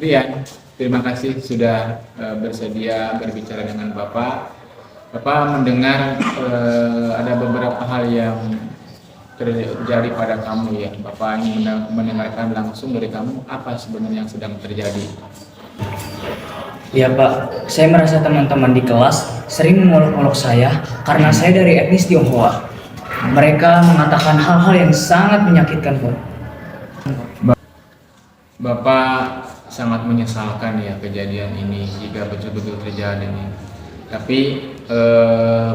Rian, terima kasih sudah bersedia berbicara dengan Bapak. Bapak mendengar ada beberapa hal yang terjadi pada kamu ya. Bapak ingin mendengarkan langsung dari kamu apa sebenarnya yang sedang terjadi. Ya Pak, saya merasa teman-teman di kelas sering mengolok-olok saya karena saya dari etnis Tionghoa. Mereka mengatakan hal-hal yang sangat menyakitkan Pak. Bapak sangat menyesalkan ya kejadian ini jika betul-betul terjadi. Tapi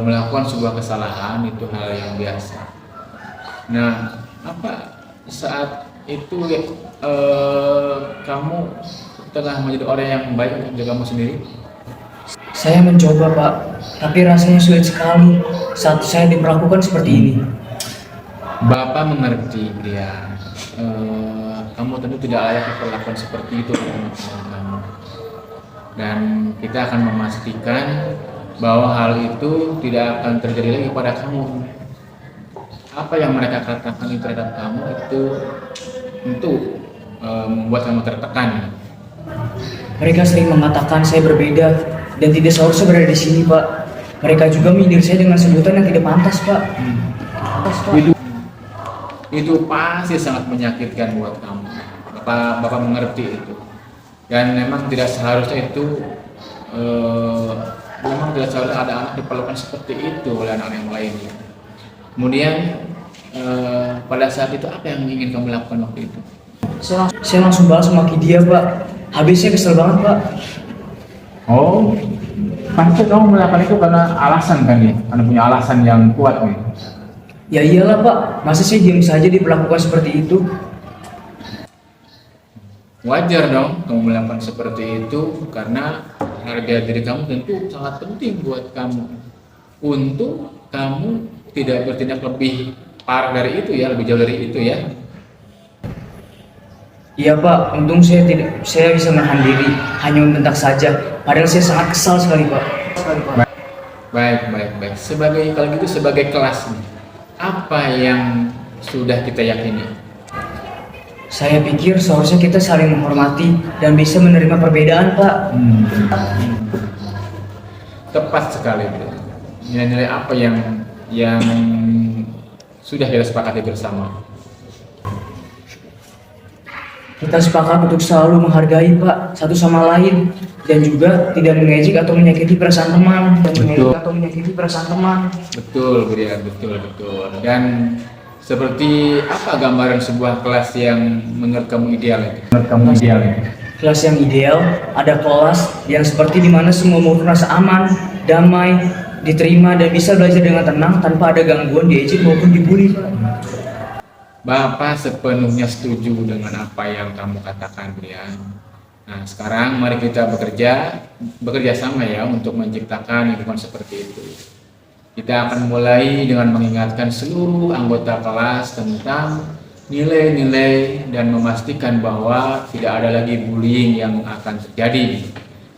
melakukan sebuah kesalahan itu hal yang biasa. Nah, apa saat itu kamu tengah menjadi orang yang baik untuk diri kamu sendiri? Saya mencoba Pak, tapi rasanya sulit sekali saat saya diperlakukan seperti ini. Bapak mengerti dia. Kamu tentu tidak layak diperlakukan seperti itu dengan teman kamu. Dan kita akan memastikan bahwa hal itu tidak akan terjadi lagi pada kamu. Apa yang mereka katakan itu terhadap kamu itu tentu membuat kamu tertekan. Mereka sering mengatakan saya berbeda dan tidak seharusnya berada di sini Pak. Mereka juga menyindir saya dengan sebutan yang tidak pantas Pak. Pantas, Pak. Itu pasti sangat menyakitkan buat kamu. Bapak mengerti itu. Dan memang tidak seharusnya itu memang tidak seharusnya ada anak diperlakukan seperti itu oleh anak yang lainnya. Kemudian pada saat itu apa yang ingin kamu lakukan waktu itu? Saya langsung balas maki dia Pak. Habis saya kesel banget Pak. Oh, pasti kamu melakukan itu karena alasan kan ya? Karena punya alasan yang kuat nih. Ya iyalah Pak, masa saya diam saja diperlakukan seperti itu? Wajar dong kamu melakukan seperti itu karena harga diri kamu tentu sangat penting buat kamu. Untung kamu tidak bertindak lebih parah dari itu ya, lebih jauh dari itu ya. Iya Pak, untung saya bisa menahan diri, hanya membentak saja. Padahal saya sangat kesal sekali Pak. Baik. Sebagai kelas nih, apa yang sudah kita yakini? Saya pikir seharusnya kita saling menghormati dan bisa menerima perbedaan Pak. Tepat sekali itu. Nilai-nilai apa yang sudah kita sepakati bersama? Kita sepakat untuk selalu menghargai Pak satu sama lain dan juga tidak mengejek atau menyakiti perasaan teman. Betul, Brian, betul. Dan seperti apa gambaran sebuah kelas yang menurut kamu ideal itu? Kelas yang ideal ada kelas yang seperti di mana semua murid merasa aman, damai, diterima dan bisa belajar dengan tenang tanpa ada gangguan, diejek maupun dibully Pak. Bapak sepenuhnya setuju dengan apa yang kamu katakan, Brian. Nah, sekarang mari kita bekerja sama ya untuk menciptakan lingkungan seperti itu. Kita akan mulai dengan mengingatkan seluruh anggota kelas tentang nilai-nilai dan memastikan bahwa tidak ada lagi bullying yang akan terjadi.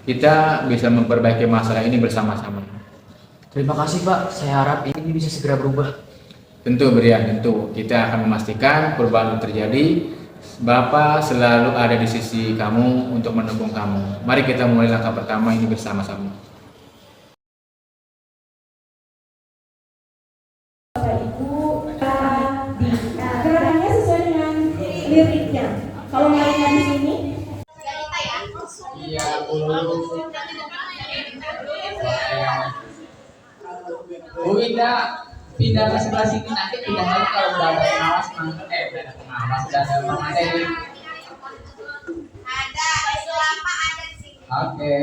Kita bisa memperbaiki masalah ini bersama-sama. Terima kasih Pak, saya harap ini bisa segera berubah. Tentu Brian, tentu kita akan memastikan perubahan itu terjadi. Bapak selalu ada di sisi kamu untuk mendukung kamu. Mari kita mulai langkah pertama ini bersama-sama. Gerakannya sesuai dengan liriknya. Kalau liriknya di sini, Iya, Bu Winda pindah ke sebelah sini, nanti pindah lagi kalau udah ada pengawas udah ada materi. Ada, selama ada di sini. Oke.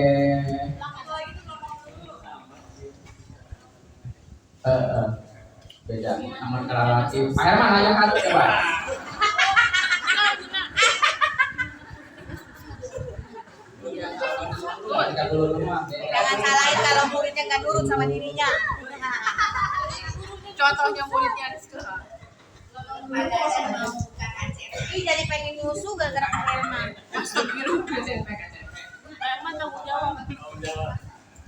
Beda sama relatif. Pak Herman ayo kan coba. Kita dulu rumah. Jangan salahin kalau muridnya nggak nurut sama dirinya. Contohnya muridnya ada sekarang. Ih, jadi pengen nyusu gara-gara Pak Herman. Herman tanggung jawab.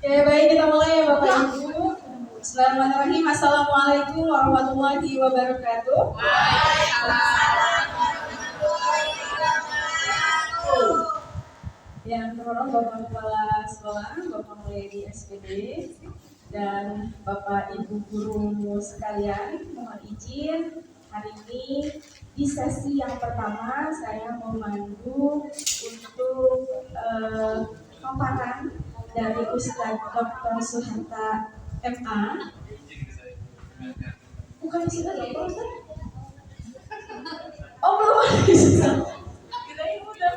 ya baik kita mulai ya Bapak Ibu. Bismillahirrahmanirrahim. Assalamualaikum warahmatullahi wabarakatuh. Waalaikumsalam. Yang terhormat Bapak Kepala Sekolah, Bapak Mulyadi SPD, dan Bapak Ibu guru sekalian, mohon izin hari ini di sesi yang pertama saya memandu untuk paparan dari Ustadz Dr. Suharta MA. Bukan di sini Dr. Ustadz? Oh belum ada di sini. Kirain udah.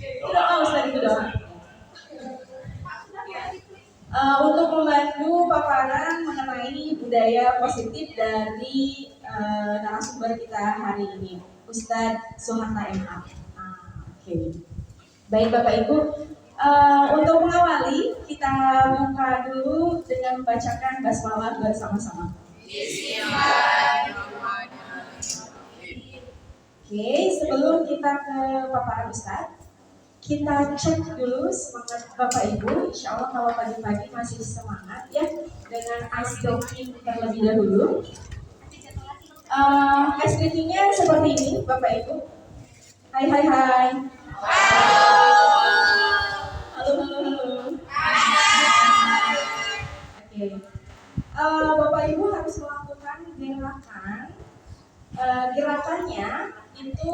Doa Ustadz itu doa. Untuk membantu paparan mengenai budaya positif dari narasumber kita hari ini, Ustadz Suharta MA. Oke. Baik Bapak Ibu, untuk mengawali kita buka dulu dengan membacakan basmalah bersama-sama. Oke, sebelum kita ke paparan Ustadz, kita cek dulu semangat Bapak Ibu. Insya Allah kalau pagi-pagi masih semangat ya, dengan ice breaking terlebih dahulu. Ice breakingnya seperti ini Bapak Ibu. Hai hai hai. Halo halo halo. Oke. Bapak Ibu harus melakukan gerakan. Gerakannya itu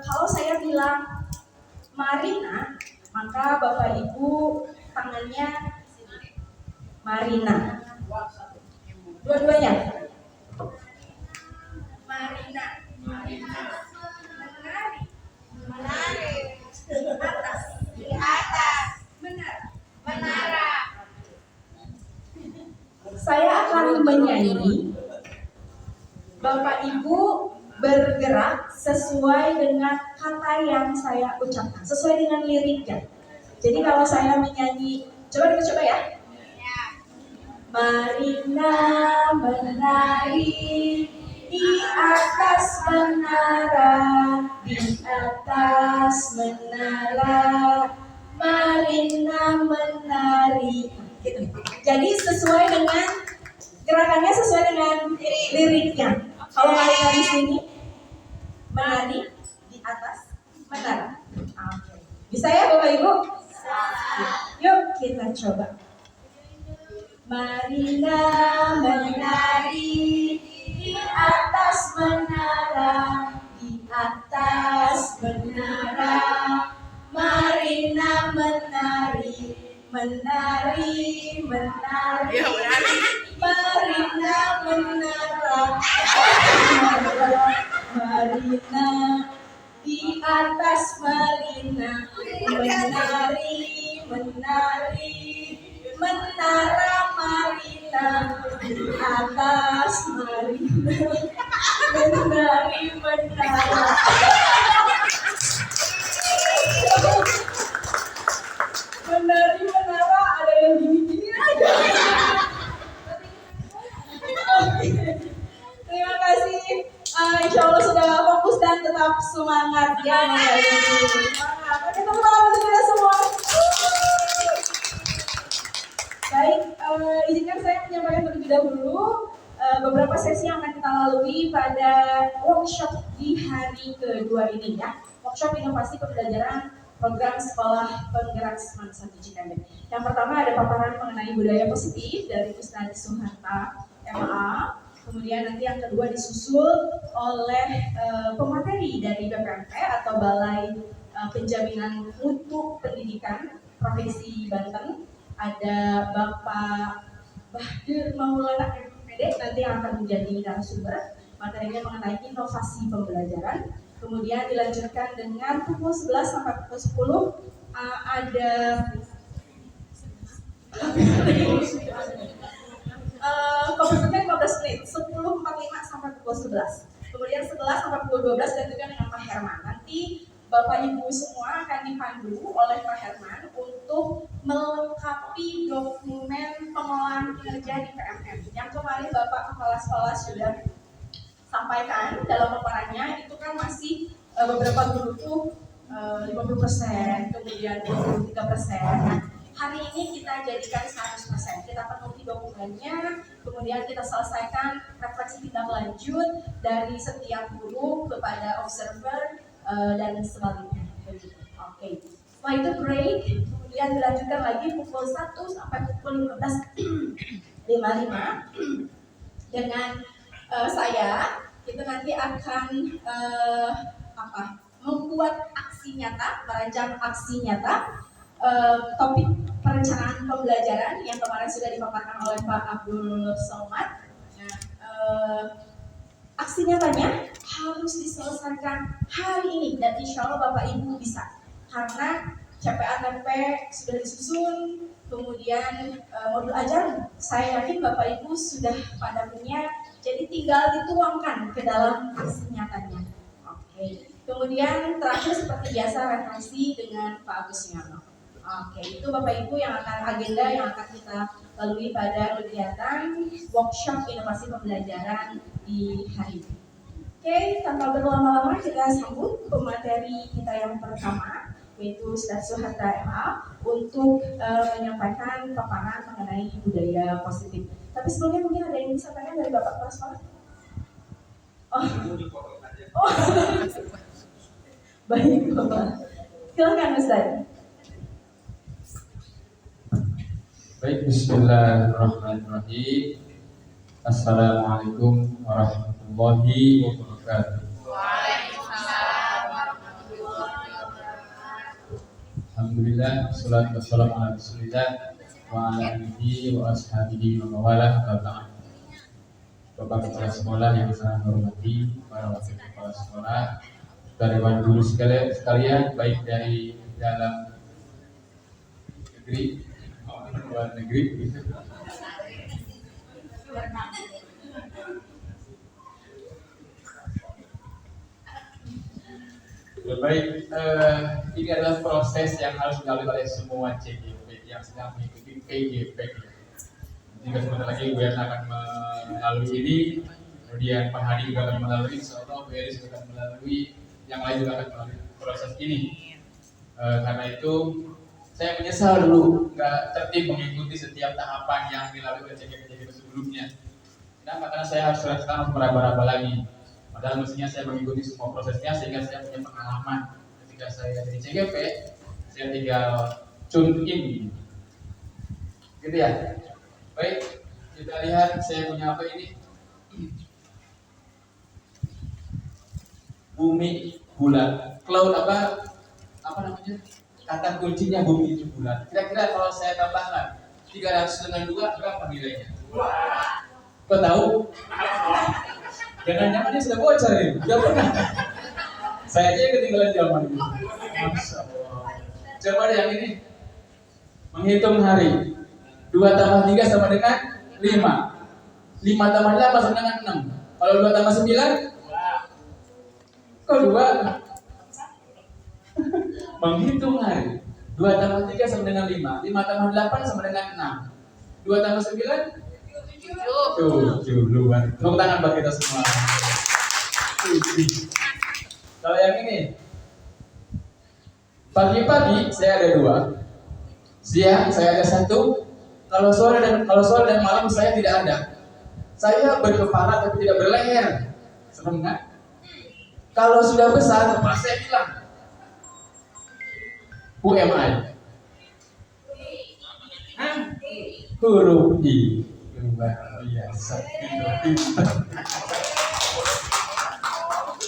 kalau saya bilang Marina, maka Bapak Ibu tangannya Marina. Dua-duanya. Marina. Menari. Atas. Di atas. Menara. Saya akan menyanyi. Bapak Ibu bergerak sesuai dengan kata yang saya ucapkan, sesuai dengan liriknya. Jadi kalau saya menyanyi, coba kita coba ya. Marina menari di atas menara, di atas menara, Marina menari. Gitu. Jadi sesuai dengan gerakannya, sesuai dengan liriknya. Kalau Marina di sini menari di atas menara. Oke. Bisa ya Bapak Ibu? Yuk kita coba. Marina menari di atas menara, di atas menara, Marina menari, menari, menari, Marina menara, Marina di atas Marina, menari, menari, menara Marina di atas Marina, menari, menara. Menari menara ada yang gini-gini aja. Terima kasih. Insya Allah sudah fokus dan tetap semangat ya. Semangat. Oke, tepuk tangan untuk kita semua. Baik, izinkan saya menyampaikan terlebih dahulu beberapa sesi yang akan kita lalui pada workshop di hari kedua ini ya. Workshop inovasi pembelajaran program sekolah penggerak Semangat 1 Cikampek. Yang pertama ada paparan mengenai budaya positif dari Ustadz Suharta MA. Kemudian nanti yang kedua disusul oleh pemateri dari BPMP atau Balai Penjaminan Mutu Pendidikan Provinsi Banten. Ada Bapak Bahdir Maulana MPD nanti yang akan menjadi narasumber. Materinya mengenai inovasi pembelajaran. Kemudian dilanjutkan dengan pukul 11 sampai pukul 10 ada komputernya 15 menit, 10.45 sampai pukul 11. Kemudian 11 sampai pukul 12 dilanjutkan dengan Pak Herman. Nanti Bapak Ibu semua akan dipandu oleh Pak Herman untuk melengkapi dokumen pengolahan kinerja di PMM. Yang kemarin Bapak Kepala Sekolah sudah sampaikan dalam paparannya, itu kan masih beberapa guru tuh 50%, kemudian 23%. Nah, hari ini kita jadikan 100%. Kita penuhi dokumennya, kemudian kita selesaikan refleksi tindak lanjut dari setiap guru kepada observer dan sebaliknya. Begitu. Oke. Setelah itu break, kemudian dilanjutkan lagi pukul 1 sampai pukul 15.55 dengan saya. Itu nanti akan membuat aksi nyata, merancang aksi nyata, topik perencanaan pembelajaran yang kemarin sudah dipaparkan oleh Pak Abdul Somad. Nah, aksi nyatanya harus diselesaikan hari ini dan insya Allah Bapak Ibu bisa, karena CPATP sudah disusun, kemudian modul ajar saya yakin Bapak Ibu sudah pada punya, jadi tinggal dituangkan ke dalam aksi nyatanya. Oke. Kemudian terakhir seperti biasa referensi dengan Pak Agus Sumarno. Oke, itu Bapak Ibu yang akan agenda yang akan kita lalui pada kegiatan workshop inovasi pembelajaran di hari ini. Oke, tanpa berlama-lama kita sambut pemateri kita yang pertama, yaitu Ustaz Suhadra MA untuk menyampaikan paparan mengenai budaya positif. Tapi sebelumnya mungkin ada yang disampaikan dari Bapak Kepala Sekolah? Oh. Baik Bapak, silakan Ustaz. Baik, bismillahirrahmanirrahim. Assalamualaikum warahmatullahi wabarakatuh. Alhamdulillah, wassalatu wassalamu ala rasulillah wa ala alihi wa ashabihi wa mawalah. Bapak Kepala Sekolah yang saya hormati, para wakil kepala sekolah, karyawan guru sekalian, baik dari dalam negeri maupun luar negeri. Baik, ini adalah proses yang harus dilalui oleh semua CGP yang sedang mengikuti PGP. Jika sebentar lagi Bu Yana akan melalui ini, kemudian Pak Hadi juga akan melalui, insyaallah Bu Eris juga akan melalui, yang lain juga akan melalui proses ini. Karena itu saya menyesal dulu nggak tertib mengikuti setiap tahapan yang dilalui oleh CGP sebelumnya. Kenapa? Karena saya harus sekarang meraba-raba lagi. Padahal mestinya saya mengikuti semua prosesnya sehingga saya punya pengalaman. Ketika saya jadi CGP, saya tinggal tune in, gitu ya. Baik, kita lihat saya punya apa ini. Bumi bulat, cloud apa namanya? Kata kuncinya bumi itu bulat. Kira-kira kalau saya tambahkan 300 dengan 2 berapa nilainya? Kau tahu? Jangan-jangan dia sudah bocor ini, sudah pernah. Saya aja yang ketinggalan zaman itu. Masya Allah. Coba deh yang ini. Menghitung hari. 2 tambah 3 sama dengan 5. 5 tambah 8 sama dengan 6. Kalau 2 tambah 9? Kok 2? Menghitung hari. 2 tambah 3 sama dengan 5. 5 tambah 8 sama dengan 6. 2 tambah 9? 7. Luar. Tepuk tangan buat kita semua. Kalau yang ini, pagi-pagi saya ada 2, siang saya ada 1. Kalau sore dan malam saya tidak ada. Saya berkepala tapi tidak berleher. Senang nggak? Kalau sudah besar, kepala saya hilang. Who am I? Huruf I. Luar biasa.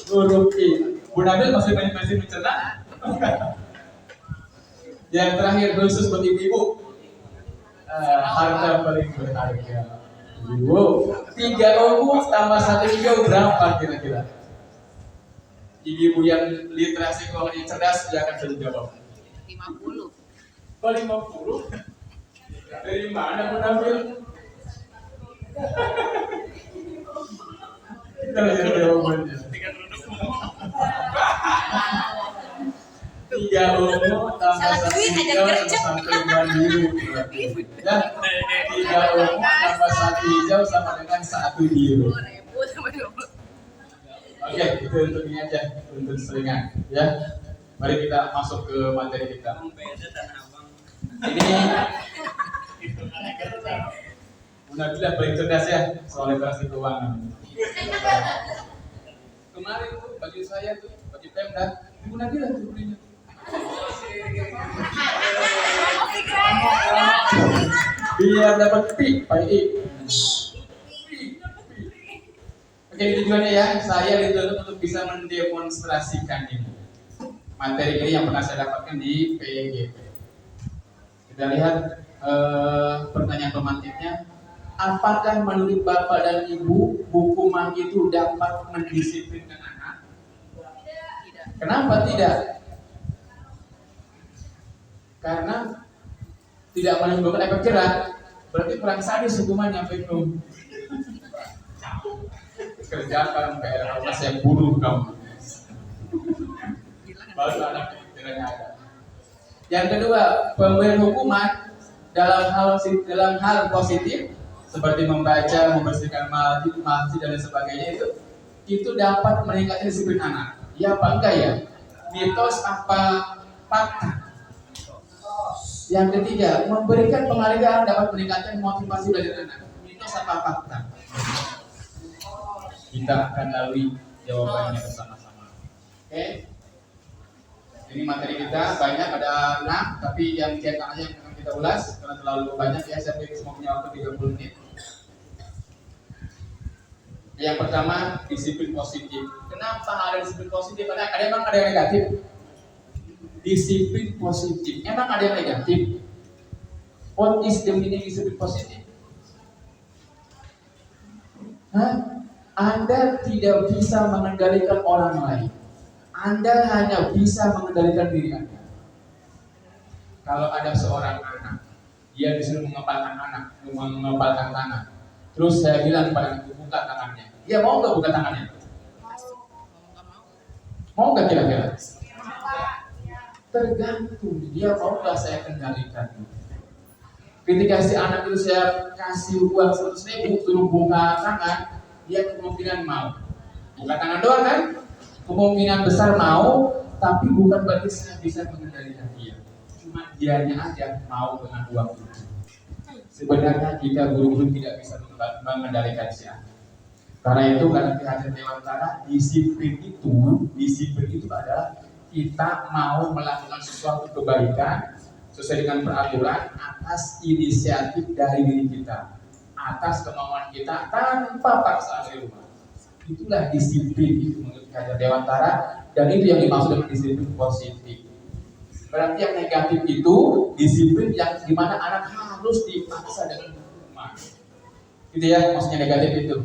Huruf I. Bu Nabil masih mencerna. Yang terakhir khusus buat ibu-ibu. Harta paling berharga. Wow, 3 ungu tambah 1 hijau berapa kira-kira? Ibu yang literasi keuangan yang cerdas dia akan bisa jawab. 50. Oh 50? Dari mana Bu Nabil? Kita lihat jawabannya. 3 ungu tambah 1 hijau sama 1 biru. Ya, 3 ungu tambah 1 hijau sama dengan 1 biru. 2000 sama 20. Oke, itu untuk ini aja, untuk selingan. Ya, mari kita masuk ke materi kita. Ini Alhamdulillah paling cerdas ya soal literasi keuangan. Kemarin tuh bagi saya tuh bagi Pemda Ibu Nabila tuh belinya. Biar dapat pi, baik. Oke, tujuannya ya, saya dituntut untuk bisa mendemonstrasikan ini. Materi ini yang pernah saya dapatkan di PGP. Kita lihat pertanyaan pemantiknya. Apakah menurut Bapak dan Ibu hukuman itu dapat mendisiplinkan anak? Tidak. Kenapa tidak? Karena tidak menimbulkan efek jerak. Berarti kurang sadis hukumannya, Pak Ibnu. Kerjakan PR apa saya bunuh kamu. Baru anak pikirannya ada. Yang kedua, pemberian hukuman dalam hal positif seperti membaca, membersihkan masjid dan sebagainya itu dapat meningkatkan disiplin anak. Ya apa enggak ya? Mitos apa fakta? Yang ketiga, memberikan penghargaan dapat meningkatkan motivasi belajar anak. Mitos apa fakta? Kita akan lalui jawabannya bersama-sama. Oke? Ini materi kita banyak, ada 6, tapi yang cetak aja yang akan kita ulas karena terlalu banyak ya, saya pikir semua punya waktu 30 menit. Yang pertama, disiplin positif. Kenapa ada disiplin positif? Karena emang ada yang negatif. Disiplin positif. Emang ada yang negatif? What is the meaning disiplin positif? Anda tidak bisa mengendalikan orang lain. Anda hanya bisa mengendalikan diri Anda. Kalau ada seorang anak, dia disuruh mengepalkan tangan. Terus saya bilang kepada ibu, buka tangannya. Dia mau nggak buka tangannya? Mau nggak kira-kira? Tergantung dia mau nggak saya kendalikan. Ketika si anak itu saya kasih uang 100.000 suruh buka tangan, dia kemungkinan mau. Buka tangan doang kan? Kemungkinan besar mau, tapi bukan berarti saya bisa mengendalikan dia. Cuma dianya aja mau dengan uang itu. Sebenarnya kita guru-guru tidak bisa mengendalikan si anak. Karena itu karena kehadiran Dewantara, disiplin itu adalah kita mau melakukan sesuatu kebaikan sesuai dengan peraturan atas inisiatif dari diri kita, atas kemauan kita tanpa paksaan dari rumah. Itulah disiplin itu menurut kehadiran Dewantara, dan itu yang dimaksud dengan disiplin positif. Berarti yang negatif itu disiplin yang dimana anak harus dipaksa dengan hukuman. Gitu ya, maksudnya negatif itu.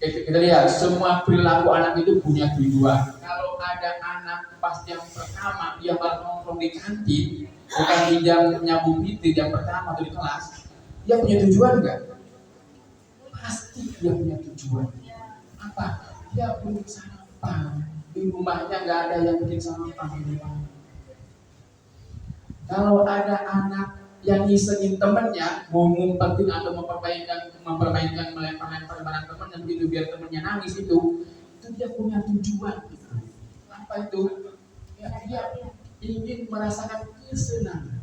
Kita lihat semua perilaku anak itu punya tujuan. Kalau ada anak pas yang pertama dia baru nongkrong di kantin, bukan di jam nyambung itu jam pertama atau di kelas, dia punya tujuan enggak? Pasti dia punya tujuan. Apa? Dia punya sampah. Di rumahnya nggak ada yang bikin sampah di rumah. Kalau ada anak yang ngisengin temennya, mau ngumpetin atau mempermainkan melempar-lempar barang temennya begitu biar temennya nangis itu dia punya tujuan. Apa itu? Ya, dia ingin merasakan kesenangan.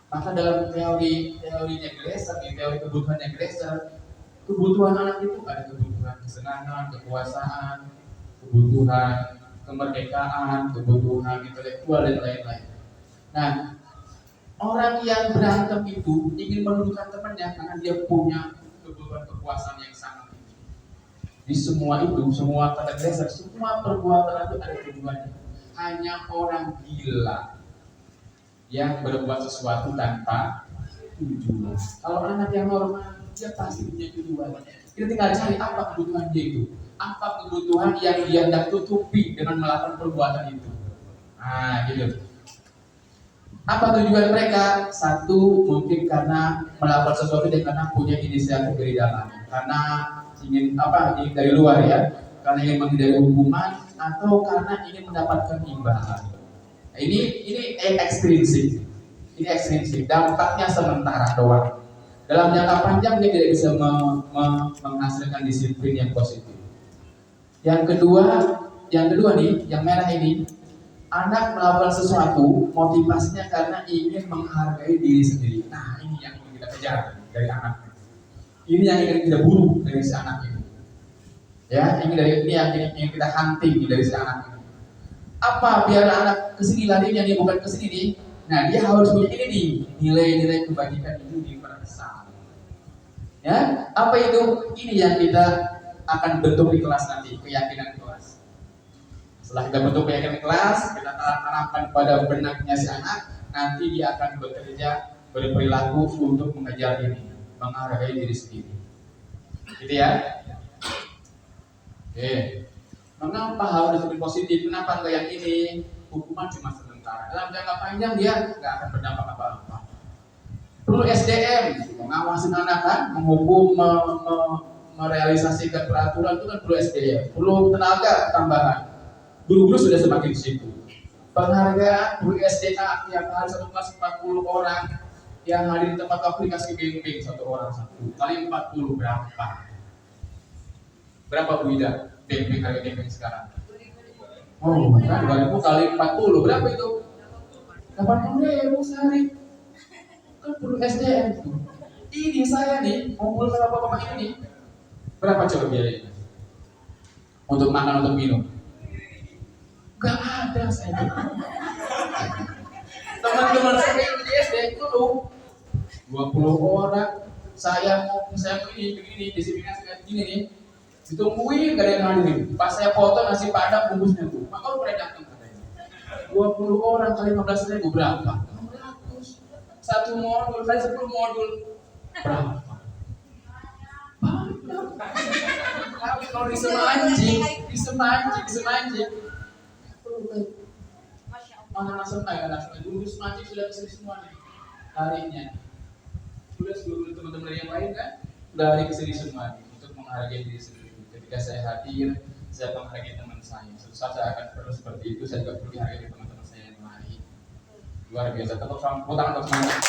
Maka dalam teorinya Glasser, teori kebutuhannya Glasser, kebutuhan anak itu ada kebutuhan kesenangan, kekuasaan, kebutuhan kemerdekaan, kebutuhan intelektual dan lain-lain. Nah, orang yang berantem itu ingin menundukkan temannya karena dia punya kebutuhan kekuasaan yang sangat tinggi. Di semua itu, semua kata dasar, semua perbuatan itu ada tujuannya. Hanya orang gila yang berbuat sesuatu tanpa tujuan. Kalau anak yang normal, dia pasti punya tujuan. Kita tinggal cari apa kebutuhan dia itu. Apa kebutuhan yang dia hendak tutupi dengan melakukan perbuatan itu. Nah, gitu. Apa tujuan mereka? Satu, mungkin karena melakukan sesuatu dan karena punya inisiatif dari dalam, karena ingin dari luar ya, karena ingin menghindari hukuman atau karena ingin mendapatkan imbalan. Nah, ini ekstrinsik, dampaknya sementara doang. Dalam jangka panjang dia tidak bisa menghasilkan disiplin yang positif. Yang kedua nih, yang merah ini. Anak melakukan sesuatu motivasinya karena ingin menghargai diri sendiri. Nah, ini yang ingin kita kejar dari anak. Ini yang ingin kita buru dari si anak ini. Ya, ini yang kita hunting nih dari si anak ini. Apa biar anak kesini larinya nih, bukan kesini nih. Nah, dia harus punya ini nih, nilai-nilai kebajikan itu dipersal. Ya, apa itu? Ini yang kita akan bentuk di kelas nanti, keyakinan kelas. Setelah kita bentuk keyakinan kelas, kita tanamkan pada benaknya si anak, nanti dia akan bekerja, berperilaku untuk mengejar ini, menghargai diri sendiri. Gitu ya. Oke. Mengapa harus lebih positif? Kenapa enggak yang ini? Hukuman cuma sementara. Dalam jangka panjang dia nggak akan berdampak apa-apa. Perlu SDM, mengawasi anak kan, menghukum, merealisasikan peraturan itu kan perlu SDM. Perlu tenaga tambahan. Guru-guru sudah semakin di situ. Penghargaan perlu SDA yang harus satu kelas 40 orang yang hadir di tempat aplikasi bimbing satu orang satu kali 40 berapa? Berapa Bu Ida? Bimbing harga bimbing sekarang? Oh, kan 2000 kali 40 berapa itu? 80.000 sehari. Kan perlu SDM tuh. Ini saya nih ngumpul sama bapak ini nih. Berapa coba biayanya? Untuk makan, untuk minum? Gak ada saya. Teman-teman saya di SD itu loh 20 orang. Saya begini, disiplinnya kayak gini nih. Ditungguin gak ada yang hadirin. Pas saya foto nasi padang bungkusnya tuh. Maka lu pada datang katanya. 20 orang kali 15.000 berapa? 600. Satu modul kali 10 modul berapa? Tapi kalau disemancing mana langsung dulu semancing sudah kesini semua nih harinya. Sudah sebelum teman-teman yang lain kan lari kesini semua nih, untuk menghargai diri sendiri. Ketika saya hadir, saya menghargai teman saya. Suatu saat saya akan perlu seperti itu, saya juga perlu dihargai teman-teman saya yang lain. Luar biasa. Tepuk tangan untuk semuanya.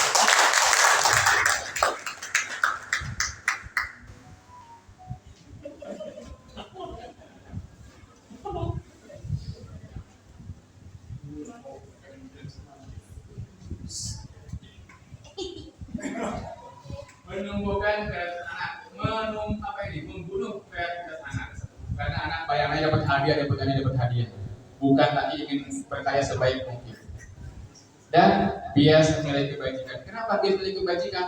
Menumbuhkan kreativitas anak, membunuh kreativitas anak. Karena anak bayangannya dapat hadiah, bukan lagi ingin berkarya sebaik mungkin. Dan bias nilai kebajikan. Kenapa bias nilai kebajikan?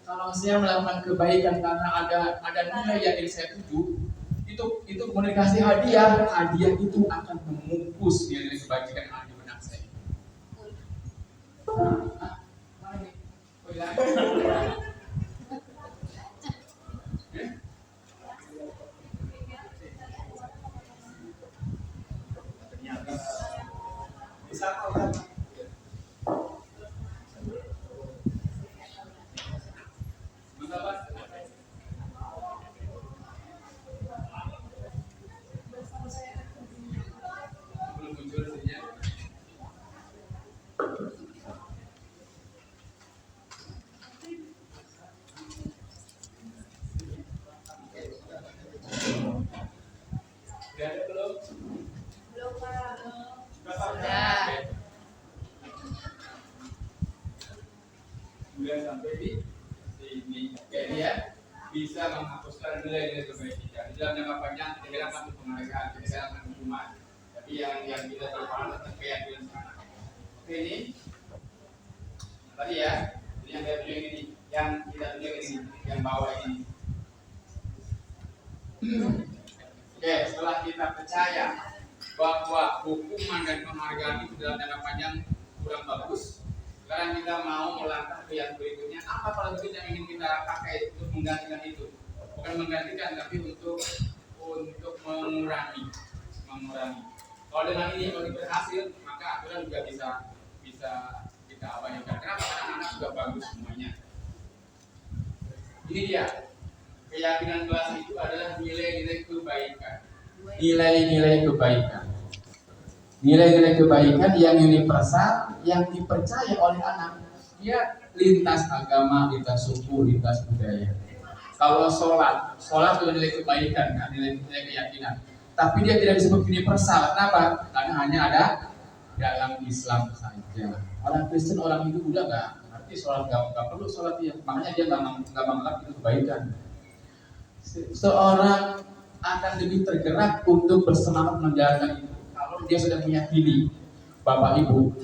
Kalau saya melakukan kebaikan karena ada nilai yang ingin saya tuju, itu komunikasi hadiah itu akan memupus nilai kebajikan yang ada di benak saya. Mana nih? Oh, ya. Bisa kok. Belum muncul hasilnya. Sudah ada belum? Belum, Pak. Sudah. Sudah sampai di sini. Oke, dia bisa menghapuskan nilai-nilai kebaikan. Di dalam jangka panjang kita hilangkan untuk penghargaan, kita hilangkan hukuman. Tapi yang kita terpaham tetap keyakinan sana. Oke, ini tadi ya. Ini yang kita tunjuk ini, yang kita tunjuk ini, yang bawah ini. Oke, setelah kita percaya bahwa hukuman dan penghargaan itu dalam jangka panjang kurang bagus, sekarang kita mau melangkah ke yang berikutnya. Apa strategi yang ingin kita pakai untuk menggantikan itu? Bukan menggantikan, tapi untuk mengurangi. Kalau dengan ini kalau berhasil, maka aturan juga bisa kita abaikan. Kenapa? Karena anak juga bagus semuanya. Ini dia. Keyakinan kelas itu adalah nilai-nilai kebaikan. Nilai-nilai kebaikan. Nilai-nilai kebaikan yang universal, yang dipercaya oleh anak. Dia lintas agama, lintas suku, lintas budaya. Kalau sholat itu nilai kebaikan, kan? Nilai keyakinan. Tapi dia tidak disebut universal. Kenapa? Karena hanya ada dalam Islam saja. Orang Kristen, orang Hindu udah nggak ngerti sholat, nggak perlu sholat dia. Makanya dia nggak menganggap itu kebaikan. Seorang akan lebih tergerak untuk bersemangat menjalankan itu. Kalau dia sudah meyakini, Bapak Ibu,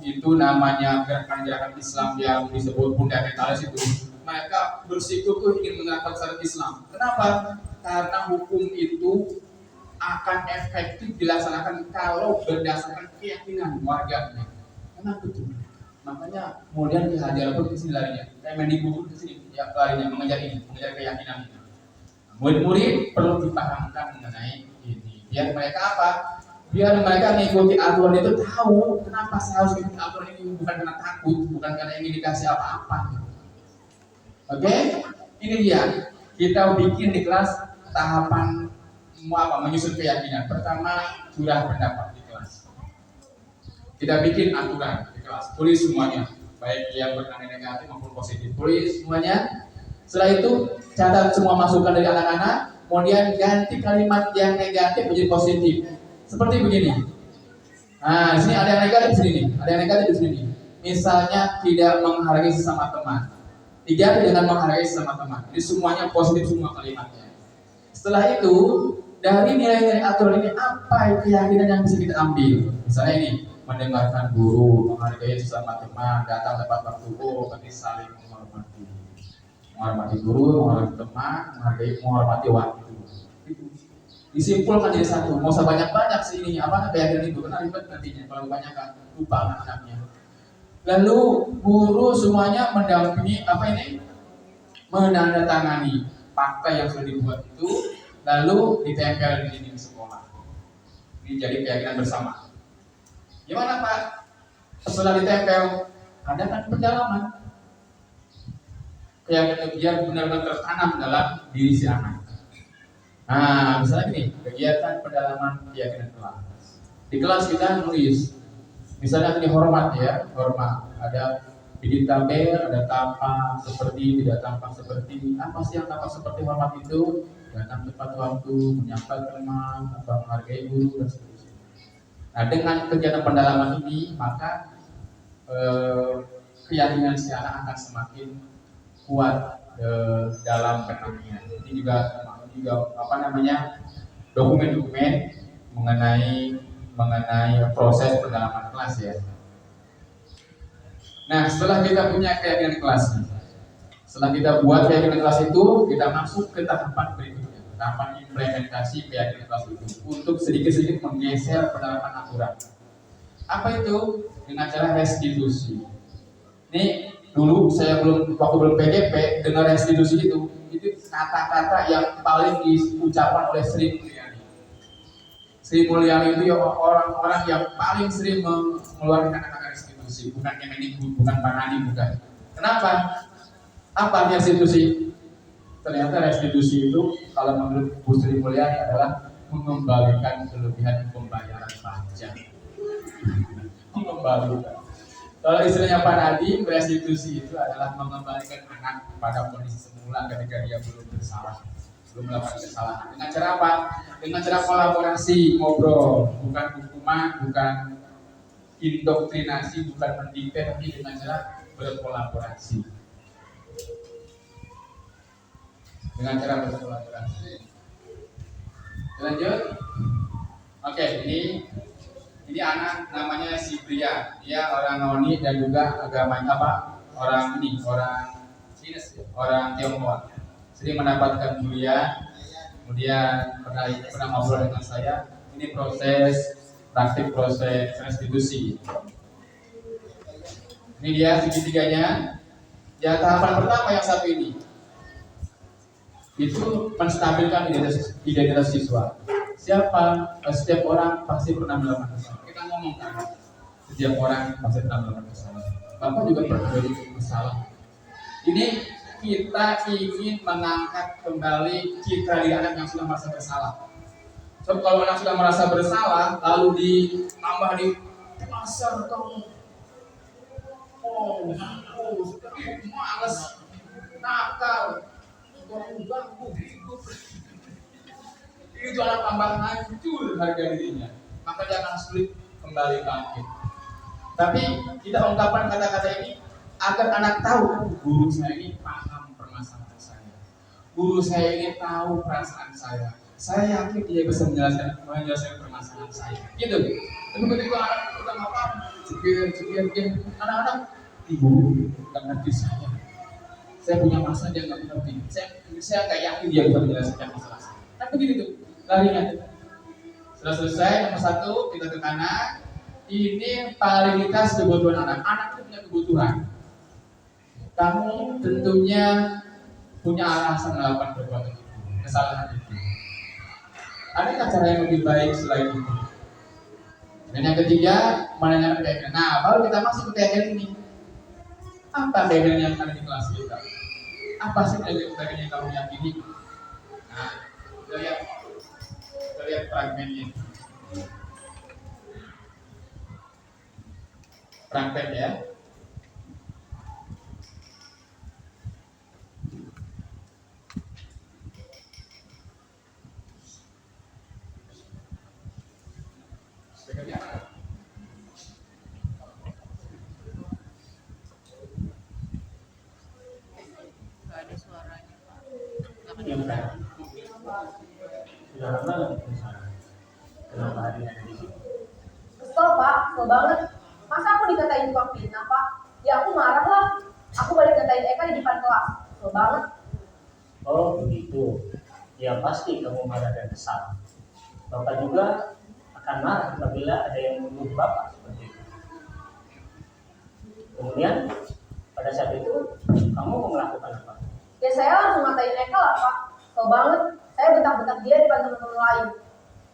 itu namanya gerakan-gerakan Islam yang disebut fundamentalis itu, mereka bersikukuh ingin menerapkan syariat Islam. Kenapa? Karena hukum itu akan efektif dilaksanakan kalau berdasarkan keyakinan warganya. Memang betul. Makanya kemudian kehadiran pun ke sini larinya, kayak Mendikbud ke sini ya larinya mengejar keyakinan itu. Murid-murid perlu dipahamkan mengenai ini. Biar mereka apa? Biar mereka mengikuti aturan itu tahu kenapa saya harus mengikuti aturan ini, bukan karena takut, bukan karena ingin dikasih apa-apa. Oke? Ini dia. Kita bikin di kelas tahapan menyusun keyakinan. Pertama, curah pendapat di kelas. Kita bikin aturan di kelas, tulis semuanya, baik yang bernilai negatif maupun positif, tulis semuanya. Setelah itu catat semua masukan dari anak-anak, kemudian ganti kalimat yang negatif menjadi positif. Seperti begini. Nah, di sini ada yang negatif di sini, ada yang negatif di sini. Misalnya tidak menghargai sesama teman. Diganti dengan menghargai sesama teman. Ini semuanya positif semua kalimatnya. Setelah itu, dari nilai-nilai aturan ini apa keyakinan yang bisa kita ambil? Misalnya ini, mendengarkan guru, menghargai sesama teman, datang tepat waktu, berarti saling menghormati. Menghormati guru, menghormati teman, menghormati waktu. Disimpulkan jadi satu. Mau sebanyak-banyak sih ini apa keyakinan itu, karena ribet nantinya kalau banyak kan lupa anak-anaknya. Lalu guru semuanya mendampingi menandatangani fakta yang sudah dibuat itu, lalu ditempel di dinding sekolah. Ini jadi keyakinan bersama. Gimana Pak? Setelah ditempel, ada kan pendalaman. Keyakinan biar benar-benar tertanam dalam diri si anak. Nah, misalnya gini, kegiatan pendalaman keyakinan kelas. Di kelas kita nulis, misalnya ini hormat ya, hormat. Ada di tabel, ada tampak seperti, tidak tampak seperti. Apa sih yang tampak seperti hormat itu? Datang tepat waktu, menyapa teman, menghargai guru dan seterusnya. Nah, dengan kegiatan pendalaman ini, maka keyakinan si anak akan semakin kuat dalam benaknya. Ini juga dokumen-dokumen mengenai proses pendalaman kelas ya. Nah, setelah kita punya keyakinan kelas, setelah kita buat keyakinan kelas itu, kita masuk ke tahapan berikutnya, tahapan implementasi keyakinan kelas itu untuk sedikit-sedikit menggeser pendalaman aturan. Apa itu? Dengan cara restitusi. Ini dulu saya waktu belum PGP dengar restitusi itu kata-kata yang paling diucapkan oleh Sri Mulyani. Sri Mulyani itu orang-orang yang paling sering mengeluarkan kata-kata restitusi, bukan Kemendikbud, bukan Pak Nadi, bukan. Kenapa? Apa arti restitusi? Ternyata restitusi itu kalau menurut Bu Sri Mulyani adalah mengembalikan kelebihan pembayaran pajak. Mengembalikan. Kalau istilahnya Pak Nadi, restitusi itu adalah mengembalikan anak pada kondisi semula ketika dia belum bersalah, belum melakukan kesalahan. Dengan cara apa? Dengan cara kolaborasi, ngobrol, bukan hukuman, bukan indoktrinasi, bukan mendikte, tapi dengan cara berkolaborasi. Dengan cara berkolaborasi. Lanjut. Oke, ini anak namanya si Brian. Dia orang Noni dan juga agamanya orang Cina, orang Tionghoa. Sering mendapatkan kuliah, kemudian pernah ngobrol dengan saya. Ini praktik proses restitusi. Ini dia segitiganya. Ya, tahapan pertama yang satu ini itu menstabilkan identitas siswa. Setiap orang pasti pernah melakukan kesalahan. Kita ngomong kan, setiap orang pasti pernah melakukan kesalahan. Bapak juga pernah jadi bersalah. Ini kita ingin mengangkat kembali citra di anak yang sudah merasa bersalah. So, kalau anak sudah merasa bersalah, lalu ditambah di pasar kamu, sudah males, nakal, ganggu hidup. Itu anak tambah hancur harga dirinya, maka dia akan sulit kembali bangkit. Tapi kita ungkapkan kata-kata ini agar anak tahu, guru saya ini paham permasalahan saya. guru saya ini tahu perasaan saya. Saya yakin dia bisa menyelesaikan permasalahan saya. Gitu. Tapi ketika anak udah ngapaan, cekir, anak-anak, ibu nggak ngerti saya. Saya punya masalah dia nggak ngerti. Saya nggak yakin dia bisa menyelesaikan masalah saya. Kan begitu tuh, larinya. Sudah selesai, nomor 1 kita ke kanan. Ini paralitas kebutuhan anak. Anak itu punya kebutuhan. Kamu tentunya punya alasan melakukan perbuatan itu, kesalahan itu. Adakah cara yang lebih baik selain itu? Dan yang ketiga, menanyakan keyakinan. Nah, baru kita masuk ke keyakinan ini. Apa keyakinan yang ada di kelas kita? Apa sih keyakinan yang kamu yakini? Nah, kita lihat fragmennya. Fragmen ya. Sudah lama nggak ketemu sana? Kenapa hari ini ada di sini? Kesel pak, kesel banget. Masa aku dikatain tukang fitnah pak? Ya aku marah lah. Aku balik ngatain Eka di depan kelas. Kesel banget. Oh begitu. Ya pasti kamu marah dan kesal. Bapak juga akan marah apabila ada yang menuduh Bapak seperti itu. Kemudian pada saat itu kamu mau melakukan apa? Ya saya langsung ngatain Eka lah pak. Kesel banget. Saya bentak-bentak dia di depan teman-teman lain.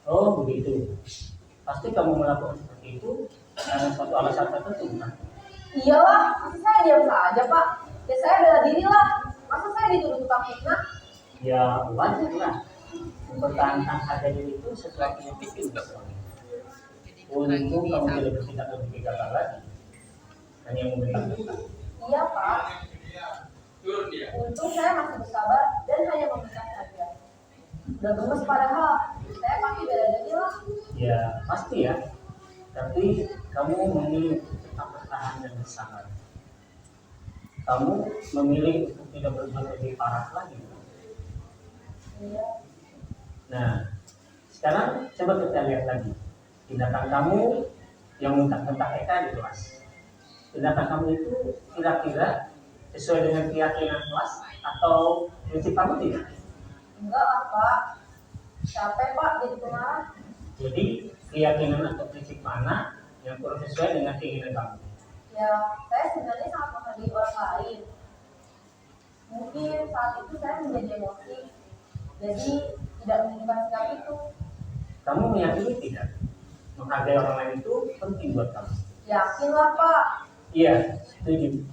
Oh begitu. Pasti kamu melakukan seperti itu karena suatu alasan tertentu, bukan? Iyalah, masa saya diam saja pak? Ya saya bela diri lah. Masa saya dituduh tukang fitnah? Ya wajar lah. Mempertahankan harga diri itu sesuatu yang penting sekali. Untung kamu tidak bertindak lebih gegabah lagi. Hanya membentak-bentak. Iya pak. Untung saya masih bersabar dan hanya meminta saja. Udah gemes padahal. Saya pasti bela diri lah. Ya pasti ya. Tapi kamu memilih untuk tetap bertahan dan bersabar. Kamu memilih untuk tidak berbuat lebih parah lagi. Iya. Nah, sekarang coba kita lihat lagi tindakan kamu yang bentak-bentak Eka di kelas. Tindakan kamu itu kira-kira sesuai dengan keyakinan kelas atau prinsip kamu tidak? Enggak lah pak. Capek pak jadi pemarah. Jadi keyakinan atau prinsip mana yang kurang sesuai dengan keinginan kamu? Ya saya sebenarnya sangat menghargai orang lain. Mungkin saat itu saya menjadi emosi. Jadi tidak menunjukkan sikap itu. Kamu meyakini tidak? Menghargai orang lain itu penting buat kamu. Yakinlah pak. Iya, setuju.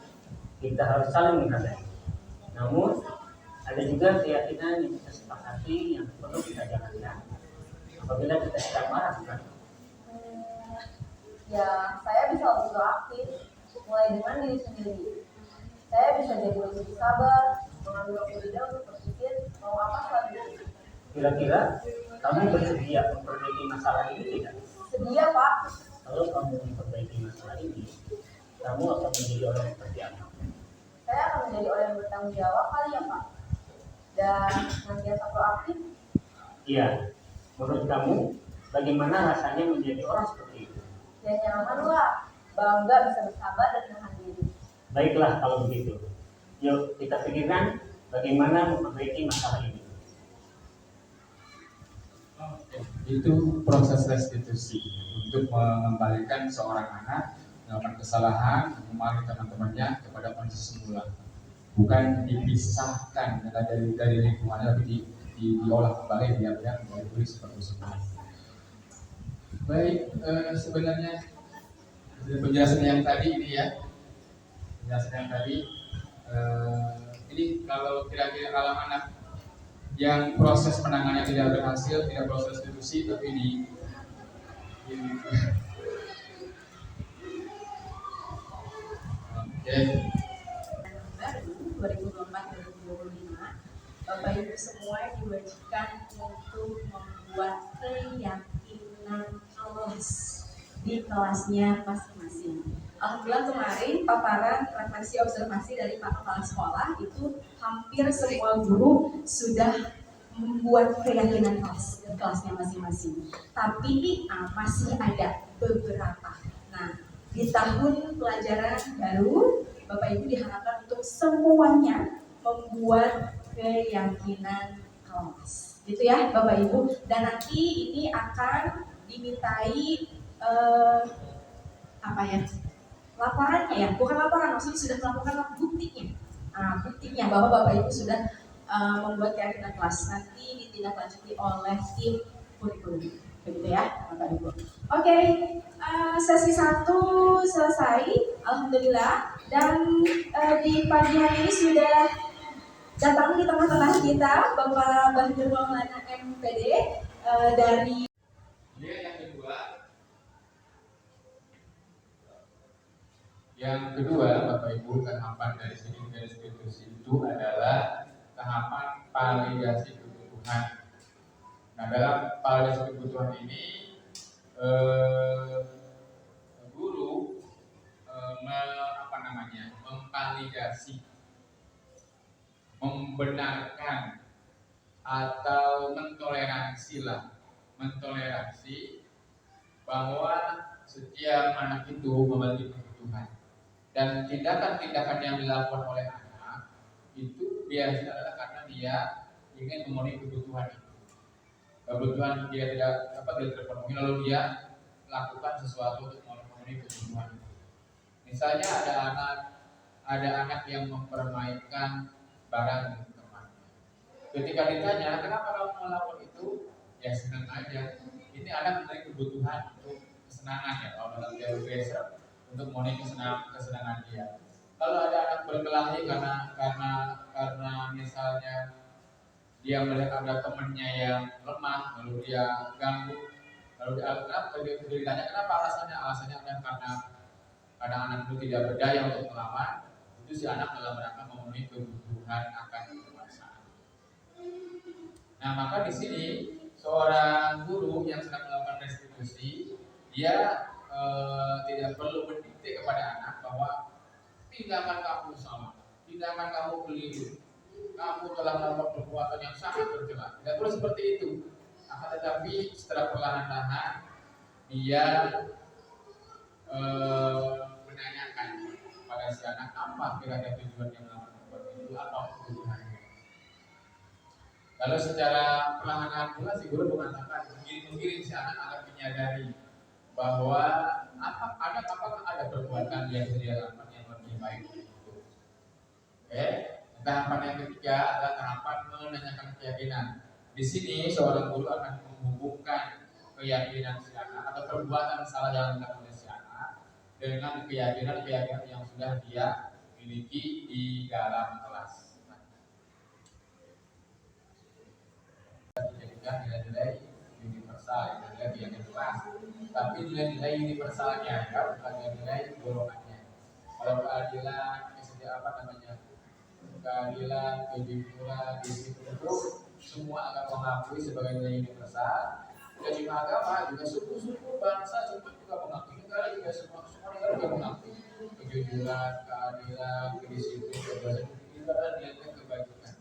Kita harus saling menghargai. Namun ada juga keyakinan yang kita sepakati yang perlu kita jalankan. Apabila kita sedang marah, bukan? Ya saya bisa lebih proaktif. Mulai dengan diri sendiri. Saya bisa jadi lebih sabar, mengambil waktu jeda untuk berpikir mau apa selanjutnya. Kira-kira kamu bersedia memperbaiki masalah ini tidak? Sedia pak. Kalau kamu memperbaiki masalah ini, kamu akan menjadi orang seperti apa? Saya akan menjadi orang yang bertanggung jawab kali ya pak. Dan senantiasa proaktif. Iya. Menurut kamu, bagaimana rasanya menjadi orang seperti itu? Ya nyaman lah. Bangga bisa bersabar dan menahan diri. Baiklah kalau begitu. Yuk kita pikirkan bagaimana memperbaiki masalah ini. Itu proses restitusi untuk mengembalikan seorang anak melakukan kesalahan, kembali teman-temannya kepada kondisi semula, bukan dipisahkan dari lingkungannya, tapi diolah kembali biar kembali seperti semula. Baik, sebenarnya penjelasan yang tadi ini ya, ini kalau kira-kira kalau anak yang proses penanganannya tidak berhasil, tidak proses restitusi, tapi baru 2024-2025, Bapak Ibu semua diwajibkan untuk membuat keyakinan kelas di kelasnya masing-masing. Alhamdulillah kemarin paparan refleksi observasi dari Pak Kepala Sekolah itu hampir semua guru sudah membuat keyakinan kelasnya masing-masing. Tapi masih ada beberapa. Nah, di tahun pelajaran baru, Bapak Ibu diharapkan untuk semuanya membuat keyakinan kelas. Gitu ya Bapak Ibu. Dan nanti ini akan dimintai laporannya ya, bukan laporan, maksudnya sudah melakukan buktinya. Buktinya bahwa Bapak Ibu sudah membuat keyakinan kelas, nanti ditindaklanjuti oleh tim kurikulum, begitu ya Bapak Ibu. Oke, sesi 1 selesai, alhamdulillah. Dan di pagi hari ini sudah datang di tengah-tengah kita Bapak Bahadur Maulana MPD dari. Yang kedua, Bapak Ibu, tahapan dari sini dari institusi itu adalah tahapan validasi kebutuhan. Nah, dalam validasi kebutuhan ini guru memvalidasi, membenarkan atau mentoleransi bahwa setiap anak itu memiliki kebutuhan. Dan tindakan-tindakan yang dilakukan oleh anak itu biasanya adalah karena dia ingin memenuhi kebutuhan itu. Kebutuhan dia tidak terpenuhi, lalu dia lakukan sesuatu untuk memenuhi kebutuhan itu. Misalnya ada anak yang mempermainkan barang milik temannya. Ketika ditanya kenapa kamu melakukan itu, ya senang aja. Ini anak mencari kebutuhan untuk kesenangan ya, kalau dalam teori Dresser, untuk memenuhi kesenangan dia. Kalau ada anak berkelahi karena misalnya dia melihat ada temannya yang lemah, lalu dia ganggu, lalu dia ditanya kenapa alasannya adalah karena anak itu tidak berdaya untuk melawan, itu si anak dalam rangka memenuhi kebutuhan akan kekuasaan. Nah, maka di sini seorang guru yang sedang melakukan restitusi, dia tidak perlu mendikte kepada anak bahwa tindakan kamu salah, tindakan kamu keliru, kamu telah melakukan perbuatan yang sangat tercela. Tidak perlu seperti itu. Akan tetapi setelah perlahan-lahan dia menanyakan kepada si anak apa kira-kira tujuan yang melakukan perbuatan itu, apa kebutuhannya. Lalu secara perlahan-lahan pula si guru mengatakan mungkin si anak akan menyadari bahwa apakah ada perbuatan yang dia lakukan yang lebih baik itu. Oke, tahapan yang ketiga adalah tahapan menanyakan keyakinan. Di sini seorang guru akan menghubungkan keyakinan si anak atau perbuatan salah yang dilakukan oleh si anak dengan keyakinan yang sudah dia miliki di dalam kelas. Dijadikan nilai-nilai universal, nilai yang kelas, tapi nilai-nilai universalnya ya, bukan nilai golongannya. Kalau keadilan, keadilan, kejujuran, disiplin itu semua akan mengakui sebagai nilai universal. Tidak cuma agama, juga suku-suku, bangsa juga mengakui, negara juga semua negara juga mengakui kejujuran, keadilan, kedisiplinan, kebebasan itu adalah nilai kebajikan,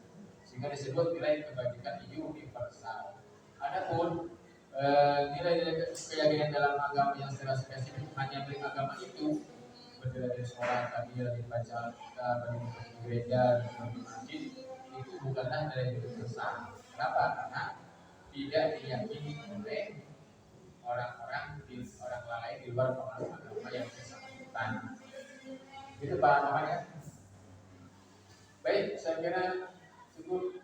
sehingga disebut nilai kebajikan universal. Adapun nilai-nilai keyakinan dalam agama yang secara spesifik hanya milik agama itu, seperti dari sholat, takbir, baca Alkitab, beribadah di gereja, di masjid, itu bukanlah nilai universal. Kenapa? Karena tidak diyakini oleh orang lain di luar pengaruh agama yang bersangkutan. Itu pemahamannya. Baik, saya kira cukup.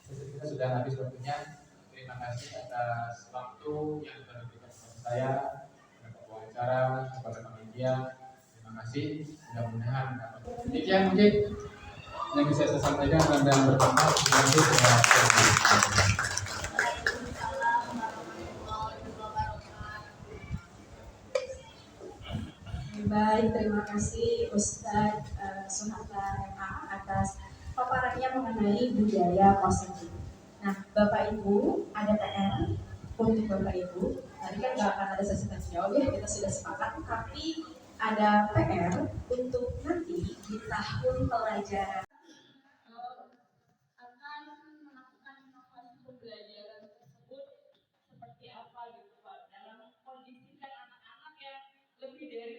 Kita sudah habis waktunya. Terima kasih atas waktu yang telah diberikan kepada saya, kepada wawancara, kepada panitia. Terima kasih. Mudah-mudahan dapat. Demikian mungkin yang bisa saya sampaikan dan bermanfaat. Terima kasih. Baik, terima kasih Ustadz Suhata MA atas paparannya mengenai budaya positif. Nah, Bapak Ibu, ada PR untuk Bapak Ibu. Tadi kan nggak akan ada sesi tanya jawab ya, kita sudah sepakat. Tapi ada PR untuk nanti di tahun pelajaran akan melakukan inovasi pembelajaran tersebut seperti apa gitu Pak, dalam kondisikan anak-anak yang lebih dari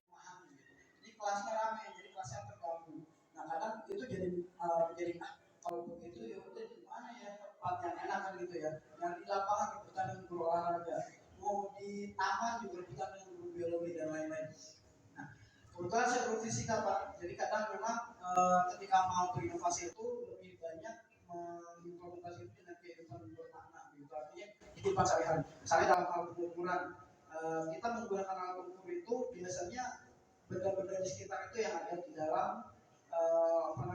Jadi kelasnya ramai, jadi kelasnya terganggu. Nah kadang itu jadi kalau begitu ya udah di mana ya tempat yang enak kan gitu ya. Yang di lapangan rebutan dengan guru olahraga, mau di taman juga rebutan dengan guru biologi dan lain-lain. Nah kebetulan saya guru fisika Pak, jadi kadang memang ketika mau berinovasi itu lebih banyak mengimplementasi itu dengan kehidupan bermakna gitu. Artinya kehidupan sehari-hari. Misalnya dalam hal pengukuran, kita menggunakan alat ukur itu biasanya benda-benda di sekitar itu yang ada di dalam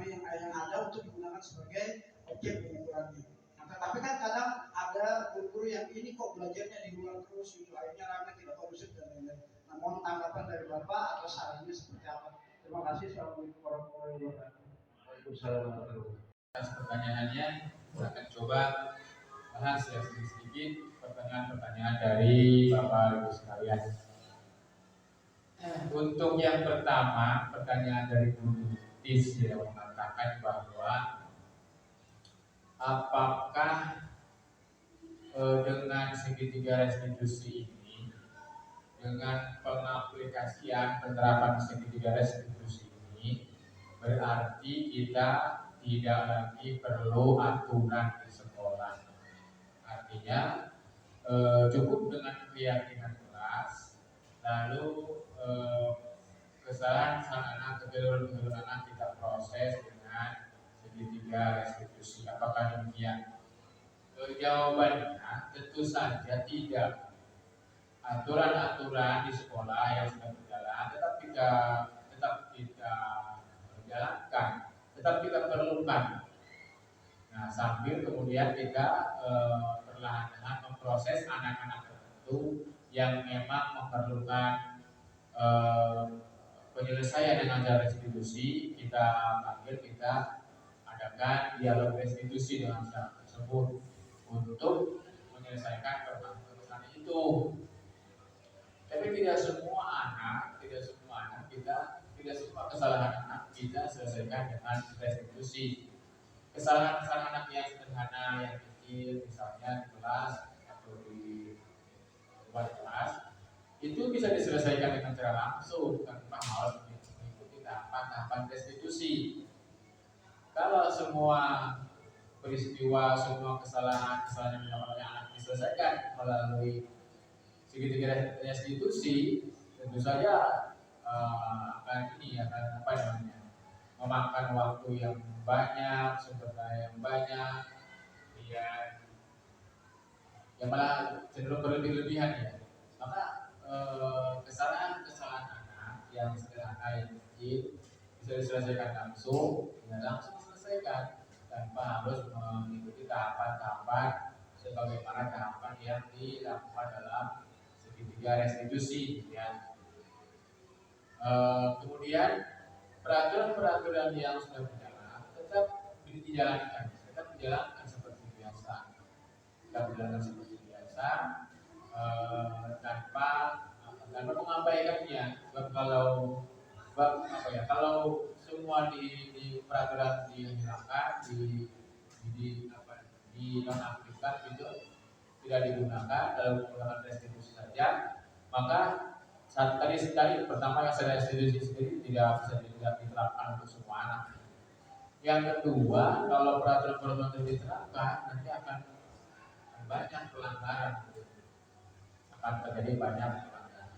yang ada untuk digunakan sebagai objek pengukurannya. Nah, tetapi kan kadang ada guru-guru yang ini kok belajarnya di luar terus, gitu, akhirnya ramai tidak kondusif dan lain-lain. Nah, mohon tanggapan dari Bapak atau sarannya seperti apa? Terima kasih. Assalamualaikum warahmatullahi wabarakatuh. Waalaikumsalam warahmatullahi wabarakatuh. Pertanyaannya, saya akan coba bahas ya sedikit pertanyaan-pertanyaan dari Bapak Ibu sekalian. Untuk yang pertama, pertanyaan dari Bu Tis yang mengatakan bahwa apakah dengan segitiga restitusi ini, dengan pengaplikasian penerapan segitiga restitusi ini, berarti kita tidak lagi perlu aturan di sekolah. Artinya cukup dengan keyakinan kelas, lalu kesalahan anak, kekeliruan anak kita proses dengan segitiga restitusi. Apakah demikian? Jawabannya tentu saja tidak. Aturan-aturan di sekolah yang sudah berjalan tetap kita jalankan, tetap kita perlukan. Nah, sambil kemudian kita perlahan-lahan memproses anak-anak tertentu yang memang memerlukan penyelesaian dengan cara restitusi. Kita panggil, kita adakan dialog restitusi dengan anak tersebut untuk menyelesaikan permasalahan itu. Tapi tidak semua kesalahan anak kita selesaikan dengan restitusi. Kesalahan anak yang sederhana, yang kecil, misalnya di kelas atau di luar kelas, itu bisa diselesaikan dengan cara langsung tanpa harus mengikuti tahapan restitusi. Kalau semua peristiwa, semua kesalahan yang dilakukan oleh anak diselesaikan melalui segitiga restitusi, tentu saja akan memakan waktu yang banyak, sumber daya yang banyak, yang malah cenderung berlebih-lebihan ya. Maka kesalahan anak yang sederhana, yang kecil bisa diselesaikan langsung, langsung diselesaikan tanpa harus mengikuti tahapan-tahapan sebagaimana tahapan yang dilakukan dalam segitiga restitusi ya. Kemudian peraturan-peraturan yang sudah berjalan tetap dijalankan seperti biasa, tanpa mengabaikannya. Kalau semua di peraturan dihilangkan, dinonaktifkan gitu, tidak digunakan dalam menggunakan restitusi saja, maka tadi pertama yang saya restitusi sendiri tidak diterapkan untuk semua anak. Yang kedua, kalau peraturan itu diterapkan, nanti akan banyak pelanggaran, akan terjadi banyak pelanggaran.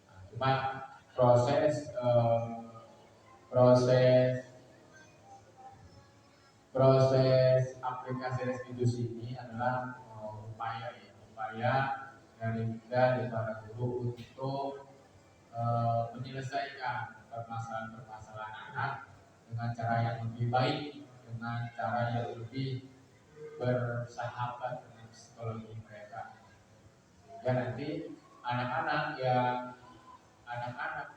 Nah, cuma proses aplikasi restitusi ini adalah upaya dari kita, dari para guru untuk menyelesaikan permasalahan anak dengan cara yang lebih baik, dengan cara yang lebih bersahabat dengan psikologi mereka, sehingga nanti anak-anak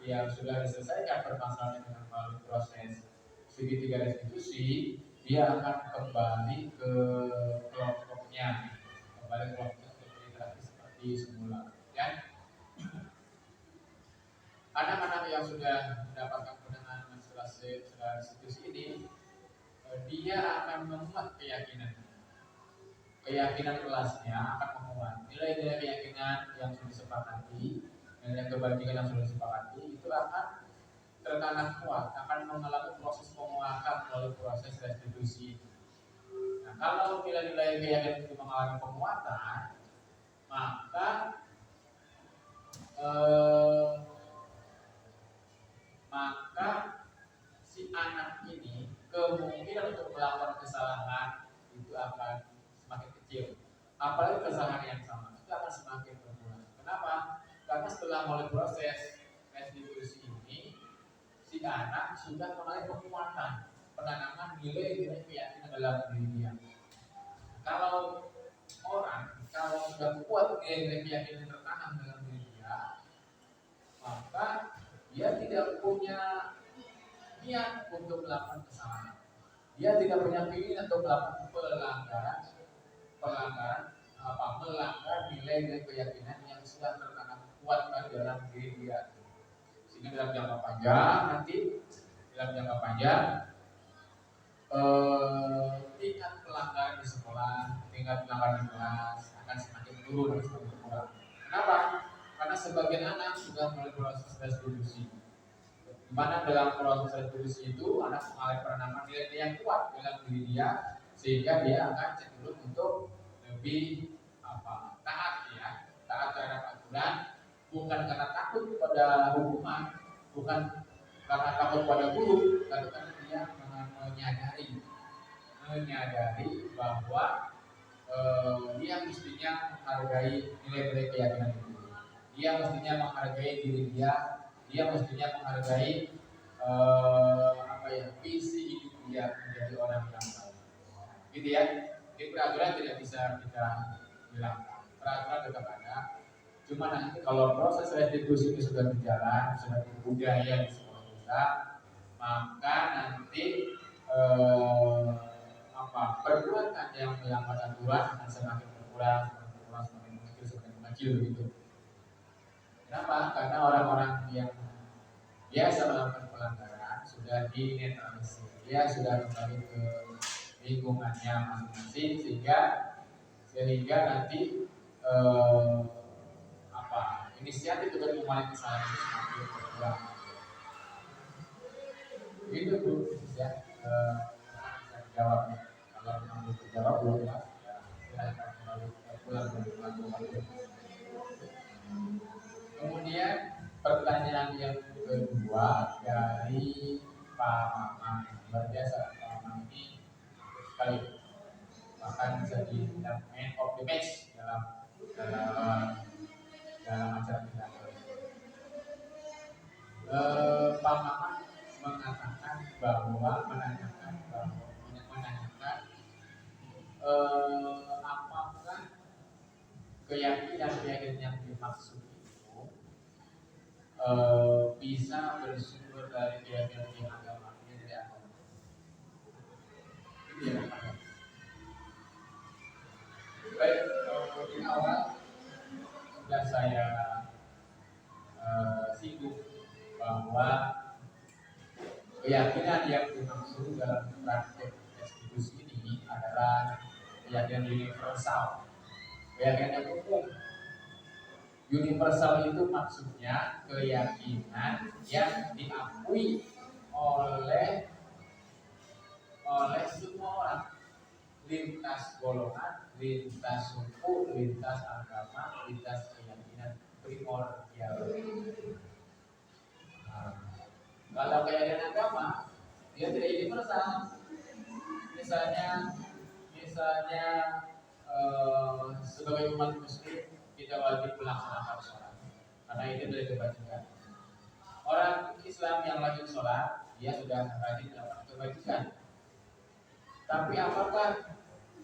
yang sudah diselesaikan permasalahan dengan melalui proses segitiga restitusi, dia akan kembali ke kelompoknya seperti semula. Dan anak-anak yang sudah mendapatkan penanganan setelah institusi ini, dia akan memuat keyakinan kelasnya akan menguat. Nilai-nilai keyakinan yang sudah disepakati, nilai kebajikan yang sudah disepakati itu akan tertanam kuat, akan mengalami proses penguatan melalui proses restitusi. Nah, kalau nilai-nilai keyakinan itu mengalami penguatan, maka si anak ini kemungkinan untuk melakukan kesalahan itu akan semakin kecil. Apalagi kesalahan yang sama itu akan semakin berkurang. Kenapa? Karena setelah mulai proses restitusi ini, si anak sudah mulai penguatan, penanaman nilai-nilai keyakinan dalam diri dia. Kalau sudah kuat nilai-nilai keyakinan tertanam dalam diri dia, maka dia tidak punya niat untuk melakukan kesalahan. Dia tidak punya keinginan untuk melakukan melanggar nilai-nilai keyakinan yang sudah tertanam kuat di dalam diri dia. Sehingga dalam jangka panjang tingkat pelanggaran di sekolah, tingkat pelanggaran di kelas akan semakin turun, semakin berkurang. Kenapa? Karena sebagian anak sudah mulai proses restitusi. Di mana dalam proses restitusi itu anak mengalami penanaman nilai yang kuat dalam diri dia, sehingga dia akan cenderung untuk lebih taat terhadap aturan, bukan karena takut pada hukuman, bukan karena takut pada guru, tapi karena dia menyadari bahwa dia mestinya menghargai nilai-nilai keyakinan itu. Dia mestinya menghargai diri dia mestinya menghargai visi hidup dia menjadi orang yang baik. Gitu ya. Jadi peraturan tidak bisa kita hilangkan. Peraturan tetap ada. Cuma nanti kalau proses restitusi ini sudah berjalan, sudah budaya di sekolah kita, maka nanti perbuatan yang melanggar aturan akan semakin berkurang, semakin mengecil begitu. Kenapa? Karena orang-orang yang biasa melakukan pelanggaran sudah dinetralisir, dia sudah kembali ke lingkungannya masing-masing, sehingga nanti inisiatif untuk mengulangi kesalahan itu semakin berkurang. Begitu Bu, ya. Bisa dijawab. Kalau memang belum dijawab belum jelas, ya silahkan kembali pulang. Kemudian pertanyaan yang kedua dari Pak Maman, luar biasa. Pak Maman ini sekali, bahkan bisa dibilang man of the match dalam acara kita. Pak Maman menanyakan apakah keyakinan yang dimaksud itu bisa bersumber dari keyakinan agama ini dari agama. Itu ya Pak. Baik, di awal sudah saya singgung bahwa keyakinan yang dimaksud dalam praktek restitusi ini adalah keyakinan universal, keyakinan yang umum. Universal itu maksudnya keyakinan yang diakui oleh semua orang, lintas golongan, lintas suku, lintas agama, lintas keyakinan primordial. Kalau keyakinan agama, dia tidak universal. Misalnya sebagai umat muslim kita wajib melaksanakan sholat, karena itu dari kebajikan. Orang Islam yang rajin sholat, dia sudah rajin melakukan kebajikan. Tapi apakah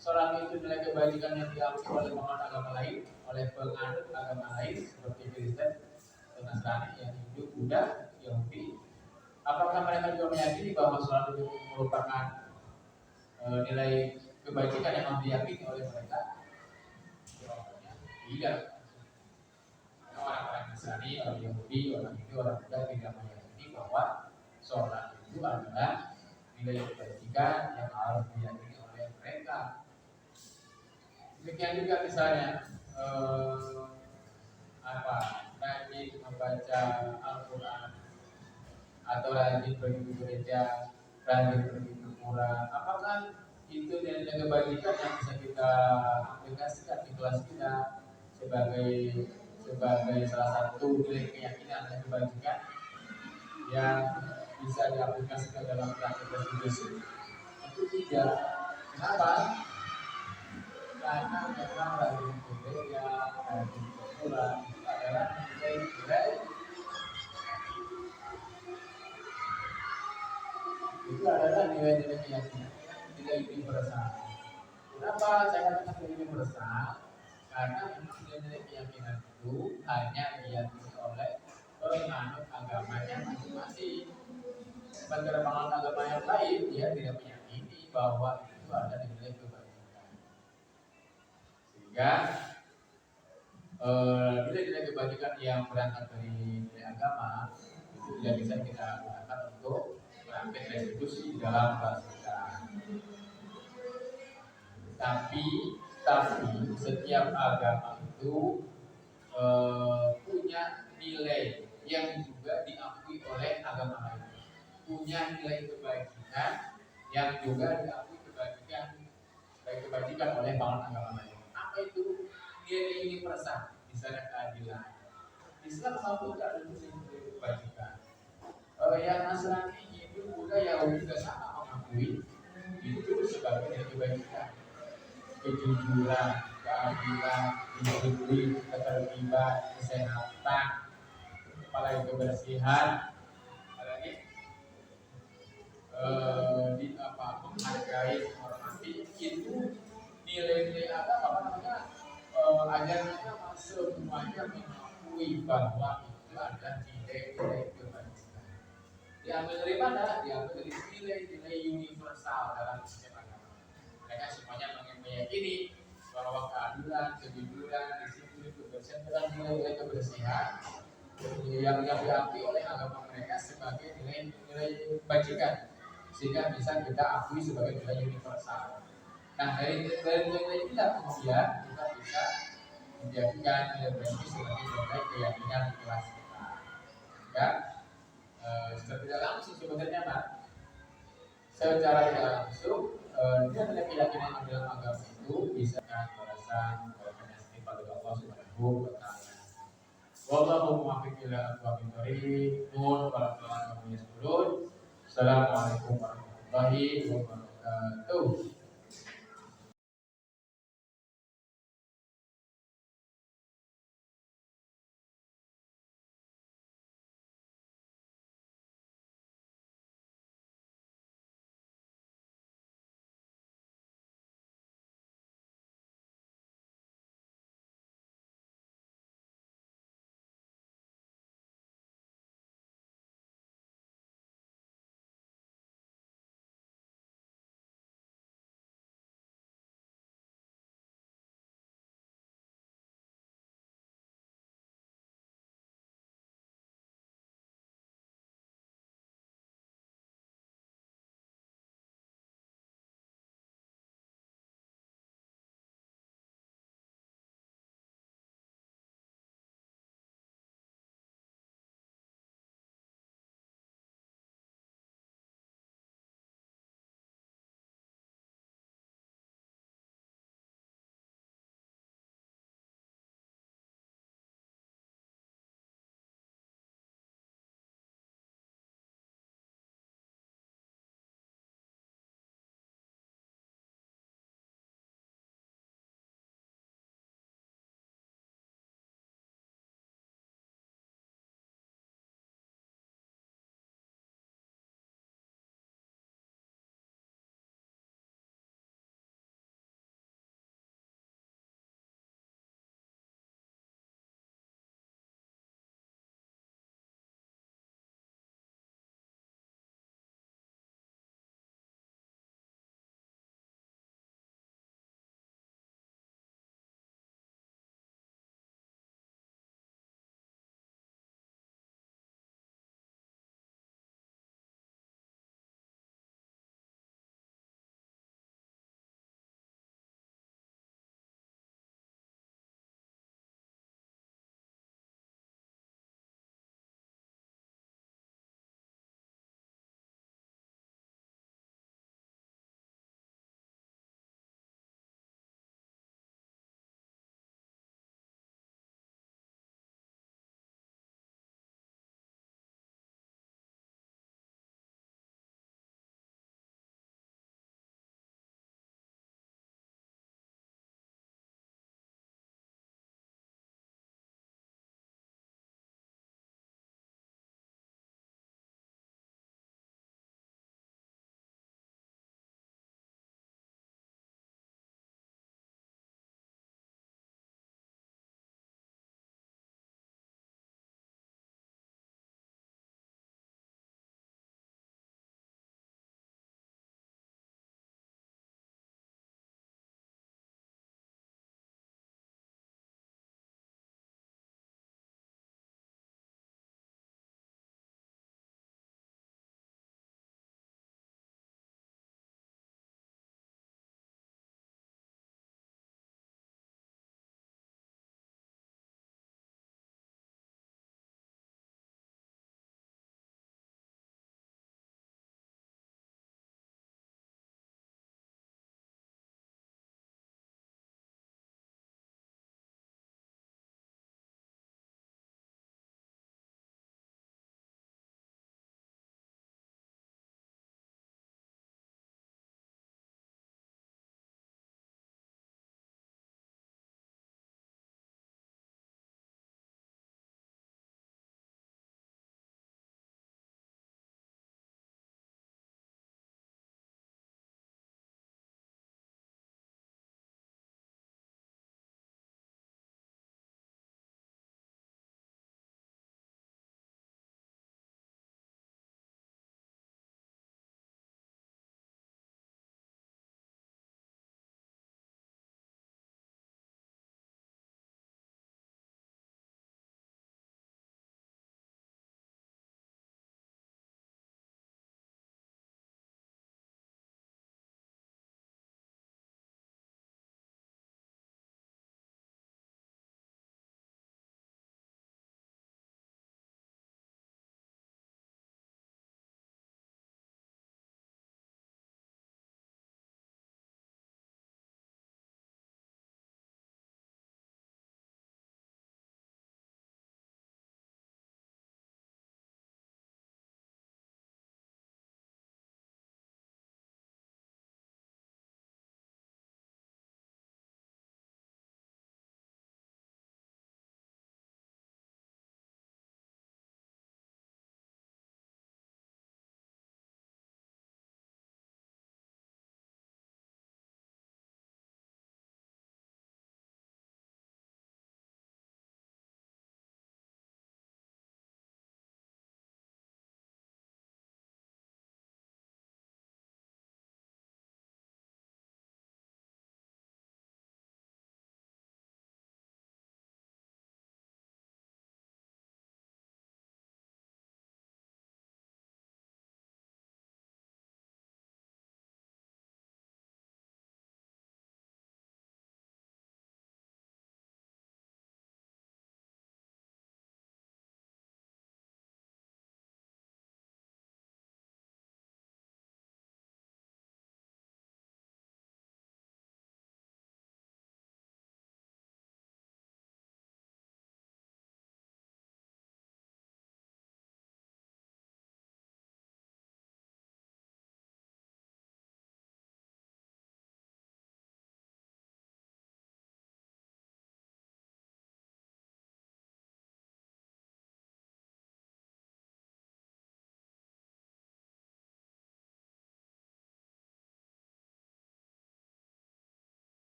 sholat itu nilai kebajikan yang diakui oleh penganut agama lain, oleh penganut agama lain seperti Kristen, Nasrani, Hindu, Buddha, Yahudi? Apakah mereka juga meyakini bahwa sholat itu merupakan nilai kebajikan yang diyakini oleh mereka? Tidak. Orang-orang Nasrani, orang Yahudi, orang Hindu, orang Buddha tidak meyakini bahwa sholat itu adalah nilai kebajikan yang harus diyakini oleh mereka. Demikian juga misalnya rajin membaca Al-Quran atau rajin pergi ke gereja, rajin pergi ke pura, apakah itu nilai kebajikan yang bisa kita aplikasikan di kelas kita sebagai salah satu nilai keyakinan dan kebajikan yang bisa diaplikasikan dalam praktik hidup? Itu tidak. Kenapa? Karena memang rajin ke gereja, rajin ke pura itu adalah nilai-nilai keyakinan, nilai universal. Kenapa saya katakan nilai universal? Karena memang nilai keyakinan itu hanya diyakini oleh penganut agamanya masing-masing. Sebagai penganut agama yang lain, dia tidak meyakini bahwa itu ada nilai kebajikan. Sehingga nilai-nilai kebajikan yang berangkat dari nilai agama itu tidak bisa kita gunakan untuk praktek restitusi dalam kelas kita. Tapi setiap agama itu punya nilai yang juga diakui oleh agama lain, punya nilai kebajikan yang juga diakui kebajikan oleh bangun agama lain. Apa itu? Nilai universal, misalnya keadilan. Islam mampu ada nilai kebajikan. Yang Nasrani, Hindu, Buddha, Yahudi juga sama mengakui itu sebagai nilai kebajikan. Kejujuran, keadilan, disiplin, ketertiban, kesehatan, apalagi kebersihan, apalagi menghargai, menghormati, itu nilai-nilai ajarannya semuanya mengakui bahwa itu ada nilai-nilai kebajikan. Diambil dari mana? Diambil dari nilai-nilai universal dalam sistem agama. Mereka semuanya meyakini bahwa keadilan, kejujuran, disiplin, kebersihan adalah nilai-nilai kebersihan yang diakui oleh agama mereka sebagai nilai-nilai kebajikan, sehingga bisa kita akui sebagai nilai universal. Nah, dari nilai-nilai inilah kemudian kita bisa menjadikan nilai ini sebagai nilai keyakinan di kelas kita. Ya, secara tidak langsung sebenarnya, Pak. Secara tidak langsung, nilai keyakinan di dalam agama itu bisa balasan kepada Allah Subhanahu wa Ta'ala. Wallahu muwaffiq ila aqwamit thoriq. Nuhun warahmatullahi wabarakatuh. Assalamualaikum warahmatullahi wabarakatuh.